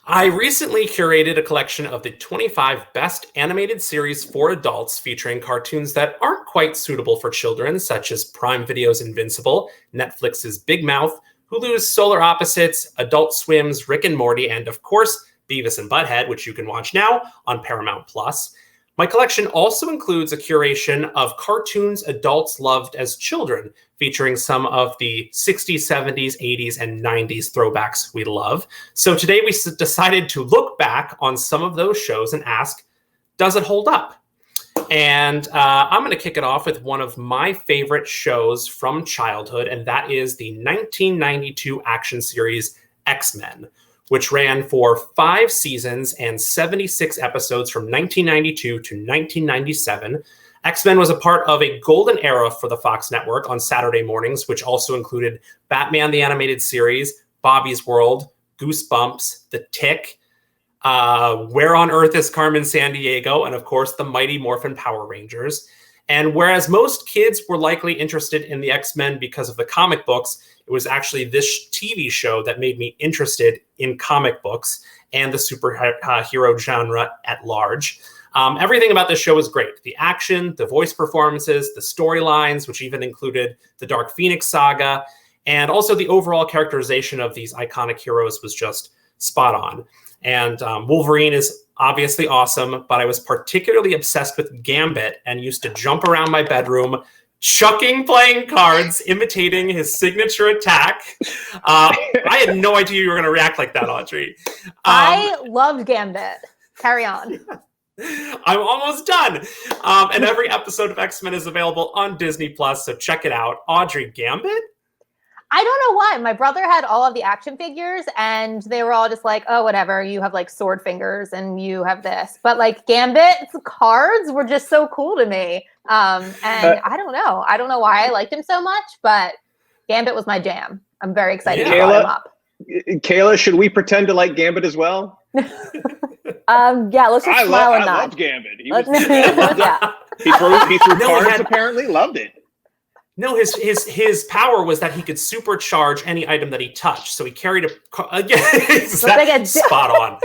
I recently curated a collection of the 25 best animated series for adults featuring cartoons that aren't quite suitable for children, such as Prime Video's Invincible, Netflix's Big Mouth, Hulu's Solar Opposites, Adult Swim's Rick and Morty, and of course, Beavis and Butthead, which you can watch now on Paramount+. My collection also includes a curation of cartoons adults loved as children, featuring some of the 60s, 70s, 80s, and 90s throwbacks we love. So today we decided to look back on some of those shows and ask, does it hold up? And I'm going to kick it off with one of my favorite shows from childhood, and that is the 1992 action series X-Men, which ran for 5 seasons and 76 episodes from 1992 to 1997. X-Men was a part of a golden era for the Fox network on Saturday mornings, which also included Batman the Animated Series, Bobby's World, Goosebumps, The Tick, Where on Earth is Carmen Sandiego, and of course, the Mighty Morphin Power Rangers. And whereas most kids were likely interested in the X-Men because of the comic books, it was actually this TV show that made me interested in comic books and the superhero genre at large. Everything about this show was great. The action, the voice performances, the storylines, which even included the Dark Phoenix saga, and also the overall characterization of these iconic heroes was just spot on. And Wolverine is obviously awesome, but I was particularly obsessed with Gambit and used to jump around my bedroom, chucking playing cards, imitating his signature attack. I had no idea you were going to react like that, Audrey. I loved Gambit. Carry on. I'm almost done. And every episode of X-Men is available on Disney+, so check it out. Audrey, Gambit? I don't know why. My brother had all of the action figures and they were all just like, oh, whatever. You have like sword fingers and you have this. But like Gambit's cards were just so cool to me. And I don't know. I don't know why I liked him so much, but Gambit was my jam. I'm very excited to brought him up. Kayla, should we pretend to like Gambit as well? Yeah, let's just smile and nod. I loved Gambit. He threw cards, apparently. Loved it. No, his power was that he could supercharge any item that he touched. So he carried spot on.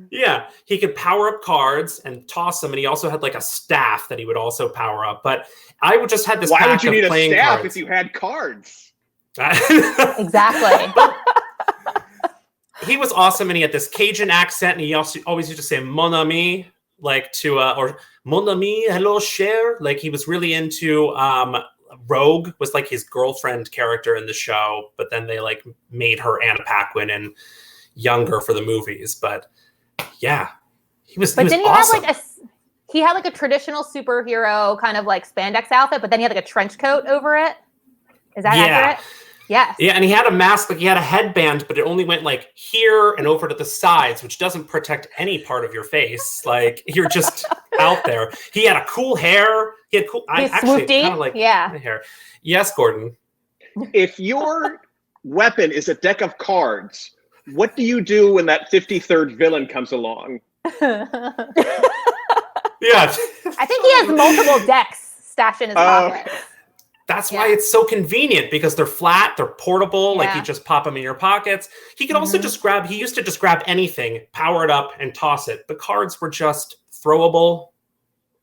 Yeah, he could power up cards and toss them, and he also had like a staff that he would also power up. But I would just had this. Why would you need a staff cards. if you had cards? Exactly. He was awesome, and he had this Cajun accent, and he also always used to say "mon ami," like to or "mon ami, hello, cher." Like he was really into Rogue was like his girlfriend character in the show, but then they like made her Anna Paquin and younger for the movies. But yeah, he was. But he didn't was awesome. he have like he had like a traditional superhero kind of like spandex outfit, but then he had like a trench coat over it. Is that accurate? Yes. Yeah, and he had a mask, like he had a headband, but it only went like here and over to the sides, which doesn't protect any part of your face. Like you're just out there. He had a cool hair. He had cool. I actually kind of like hair. Yes, Gordon. If your weapon is a deck of cards, what do you do when that 53rd villain comes along? Yeah. I think he has multiple decks stashed in his pocket. That's why it's so convenient, because they're flat, they're portable, like you just pop them in your pockets. He could also just he used to just grab anything, power it up, and toss it. The cards were just throwable.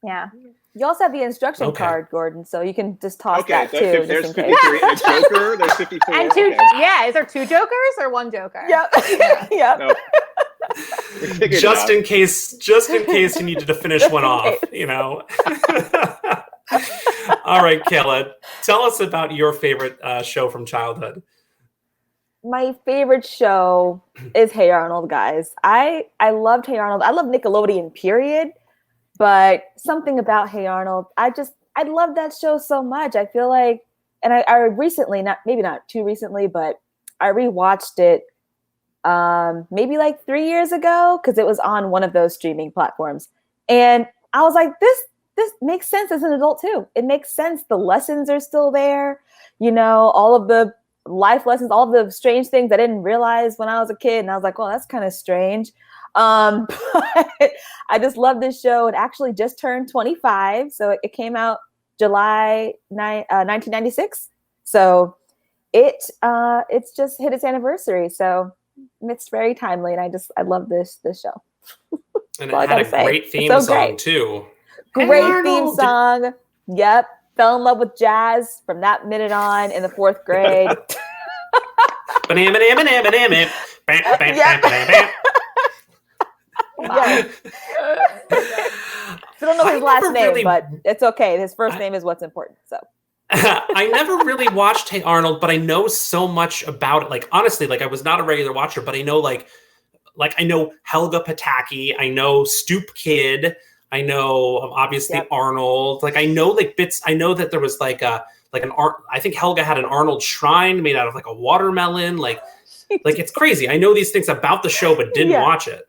Yeah. You also have the instruction card, Gordon, so you can just toss that too. Okay, there's 53 and a Joker, there's 54. And two, is there 2 Jokers or 1 Joker? Yep. Yeah. No. Just in case you needed to finish one off, you know. All right, Kayla, tell us about your favorite show from childhood. My favorite show is Hey Arnold, guys. I loved Hey Arnold. I love Nickelodeon, period. But something about Hey Arnold, I love that show so much. I feel like, and I recently, maybe not too recently, but I rewatched it maybe like 3 years ago, because it was on one of those streaming platforms. And I was like, this makes sense as an adult too. It makes sense. The lessons are still there. You know, all of the life lessons, all the strange things I didn't realize when I was a kid. And I was like, well, that's kind of strange. But I just love this show. It actually just turned 25. So it came out July 1996. So it's just hit its anniversary. So it's very timely. And I love this show. And it had a great theme song too. Great theme song. Yep. Fell in love with jazz from that minute on in the 4th grade. Wow. I don't know his last name, but it's okay. His first name is what's important. So I never really watched Hey Arnold, but I know so much about it. Like, honestly, like I was not a regular watcher, but I know like I know Helga Pataki, I know Stoop Kid, I know obviously Arnold. Like I know like bits. I know that there was like an art. I think Helga had an Arnold shrine made out of like a watermelon. Like it's crazy. I know these things about the show, but didn't watch it.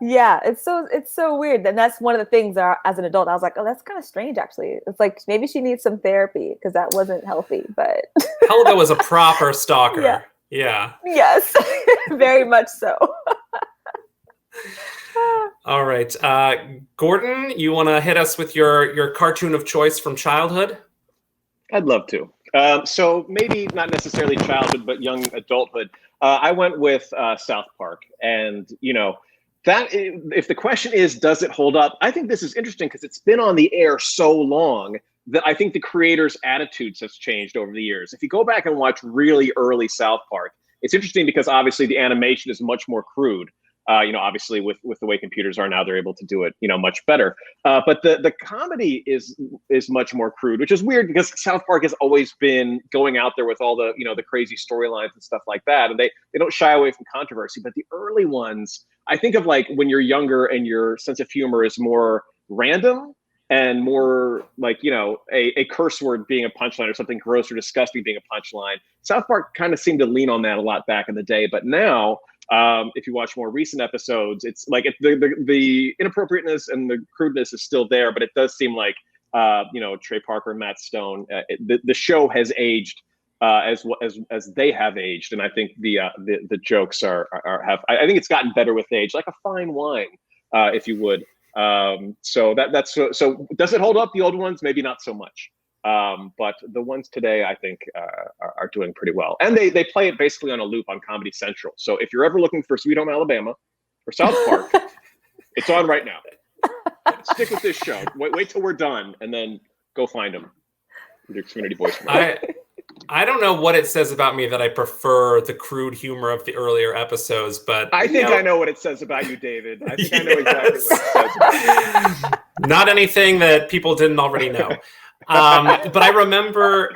Yeah, it's so weird. And that's one of the things that as an adult, I was like, oh, that's kind of strange, actually. It's like maybe she needs some therapy because that wasn't healthy. But Helga was a proper stalker. Yeah. Yes, very much so. All right. Gordon, you want to hit us with your cartoon of choice from childhood? I'd love to. So maybe not necessarily childhood, but young adulthood. I went with South Park. And, that if the question is, does it hold up? I think this is interesting because it's been on the air so long that I think the creators' attitudes has changed over the years. If you go back and watch really early South Park, it's interesting because obviously the animation is much more crude. Obviously with the way computers are now, they're able to do it, much better. But the comedy is much more crude, which is weird because South Park has always been going out there with all the, the crazy storylines and stuff like that. And they don't shy away from controversy. But the early ones, I think of like when you're younger and your sense of humor is more random and more like, a curse word being a punchline or something gross or disgusting being a punchline. South Park kind of seemed to lean on that a lot back in the day. But now, if you watch more recent episodes, it's like the inappropriateness and the crudeness is still there, but it does seem like Trey Parker and Matt Stone, the show has aged as they have aged, and I think the jokes I think it's gotten better with age, like a fine wine, if you would. So does it hold up? The old ones, maybe not so much. But the ones today, I think, are doing pretty well. And they play it basically on a loop on Comedy Central. So if you're ever looking for Sweet Home Alabama or South Park, it's on right now. Stick with this show. Wait till we're done, and then go find them with your Xfinity voice. I don't know what it says about me that I prefer the crude humor of the earlier episodes, but I think I know what it says about you, David. I think I know exactly what it says about you. Not anything that people didn't already know. But I remember.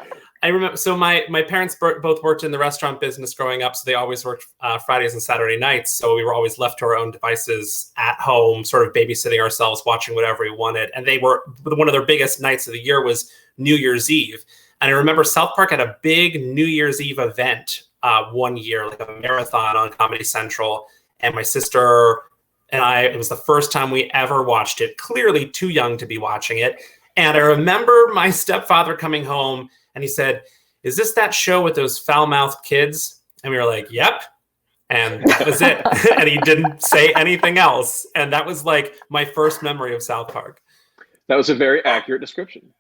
So my parents both worked in the restaurant business growing up, so they always worked Fridays and Saturday nights. So we were always left to our own devices at home, sort of babysitting ourselves, watching whatever we wanted. And they were one of their biggest nights of the year was New Year's Eve. And I remember South Park had a big New Year's Eve event one year, like a marathon on Comedy Central. And my sister and it was the first time we ever watched it. Clearly too young to be watching it. And I remember my stepfather coming home and he said, "Is this that show with those foul-mouthed kids?" And we were like, "Yep." And that was it. And he didn't say anything else. And that was like my first memory of South Park. That was a very accurate description.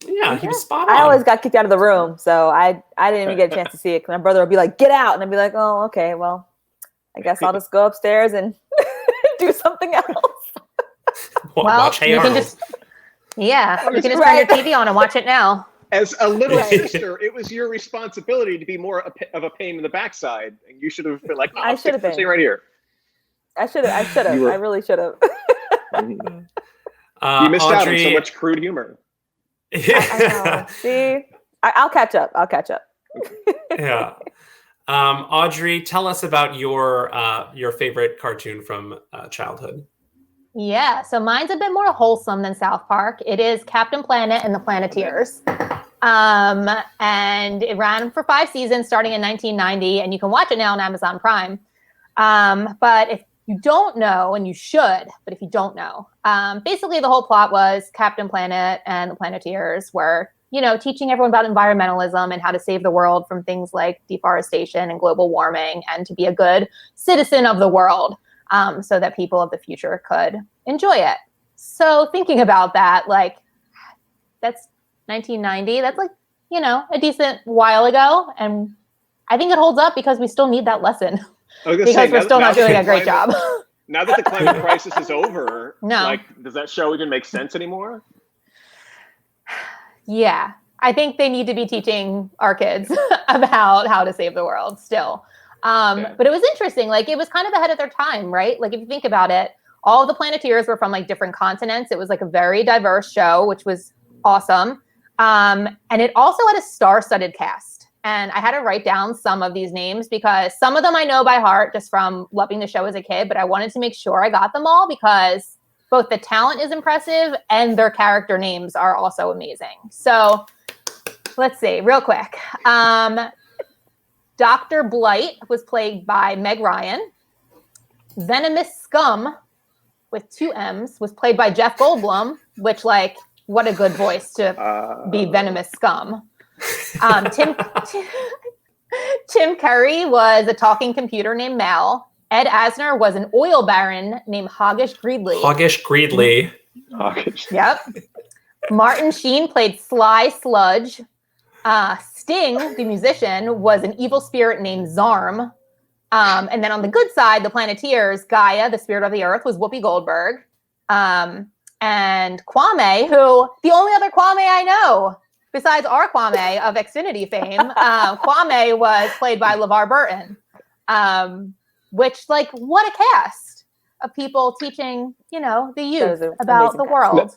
Yeah, he was spot on. I always got kicked out of the room, so I didn't even get a chance to see it. My brother would be like, "Get out," and I'd be like, "Oh, okay, well, I guess I'll just go upstairs and do something else." Watch Hey Arnold. You can just turn your TV on and watch it now. As a little sister, it was your responsibility to be more of a pain in the backside, and you should have been like, I should have been right here. I should have. I really should have. You missed out on so much crude humor. I know. See, I'll catch up. Yeah. Audrey, tell us about your favorite cartoon from childhood. Yeah, so mine's a bit more wholesome than South Park. It is Captain Planet and the Planeteers. And it ran for 5 seasons starting in 1990, and you can watch it now on Amazon Prime. But if you don't know, and you should, but if you don't know, basically the whole plot was Captain Planet and the Planeteers were teaching everyone about environmentalism and how to save the world from things like deforestation and global warming, and to be a good citizen of the world, so that people of the future could enjoy it. So thinking about that, like, that's 1990. That's like, a decent while ago. And I think it holds up because we still need that lesson. Because we're still not doing a great job. Now that the climate crisis is over, no. Does that show even make sense anymore? Yeah. I think they need to be teaching our kids about how to save the world still. But it was interesting. Like, it was kind of ahead of their time, right? Like, if you think about it, all of the Planeteers were from like different continents. It was like a very diverse show, which was awesome. And it also had a star-studded cast. And I had to write down some of these names because some of them I know by heart just from loving the show as a kid, but I wanted to make sure I got them all because both the talent is impressive and their character names are also amazing. So let's see, real quick. Dr. Blight was played by Meg Ryan. Venomous Scum, with 2 M's, was played by Jeff Goldblum, which, like, what a good voice to be Venomous Scum. Tim Curry was a talking computer named Mal. Ed Asner was an oil baron named Hoggish Greedley. Yep. Martin Sheen played Sly Sludge. Sting, the musician, was an evil spirit named Zarm. And then on the good side, the Planeteers, Gaia, the spirit of the earth, was Whoopi Goldberg. And Kwame, who, the only other Kwame I know, besides our Kwame of Xfinity fame, Kwame was played by LeVar Burton. Which, like, what a cast of people teaching, the youth about the world.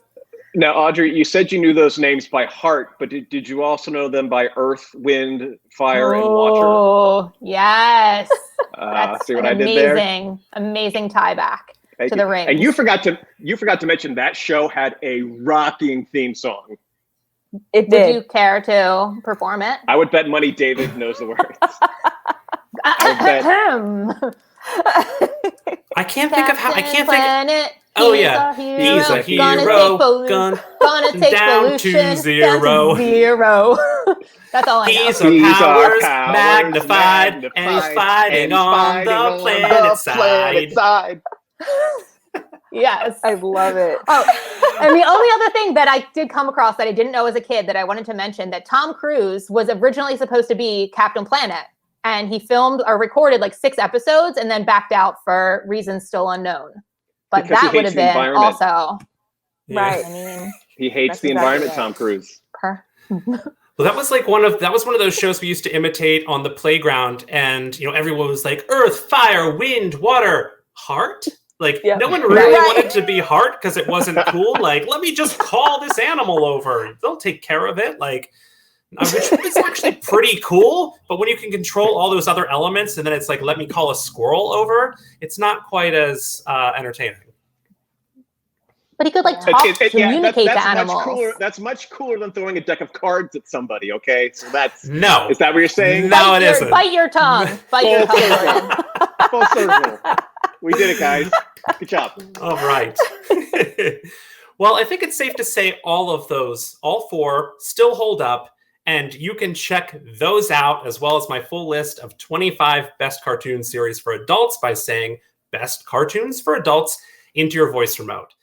Now, Audrey, you said you knew those names by heart, but did you also know them by earth, wind, fire, and water? Oh, yes. That's see what I did there? Amazing tie back to the ring. And you forgot to mention that show had a rocking theme song. It did. Would you care to perform it? I would bet money David knows the words. I can't think of how. I can't think. Oh yeah, he's a hero. Gonna take down to zero. That's all I know. He's our powers magnified, and he's fighting on the planet side. Yes, I love it. Oh, and the only other thing that I did come across that I didn't know as a kid that I wanted to mention, that Tom Cruise was originally supposed to be Captain Planet. And he filmed or recorded like 6 episodes and then backed out for reasons still unknown. But because that would have been also right. I mean, he hates the environment, Tom Cruise. Well, that was one of those shows we used to imitate on the playground, and everyone was like Earth, Fire, Wind, Water, Heart. Like no one really wanted to be Heart because it wasn't cool. Like, let me just call this animal over; they'll take care of it. Like. Which is actually pretty cool, but when you can control all those other elements and then it's like, let me call a squirrel over, it's not quite as entertaining. But he could communicate to animals. That's much cooler than throwing a deck of cards at somebody, okay? So that's... No. Is that what you're saying? No, it isn't. Bite your tongue. Bite your tongue. Full circle. We did it, guys. Good job. All right. Well, I think it's safe to say all 4, still hold up. And you can check those out, as well as my full list of 25 best cartoon series for adults by saying best cartoons for adults into your voice remote.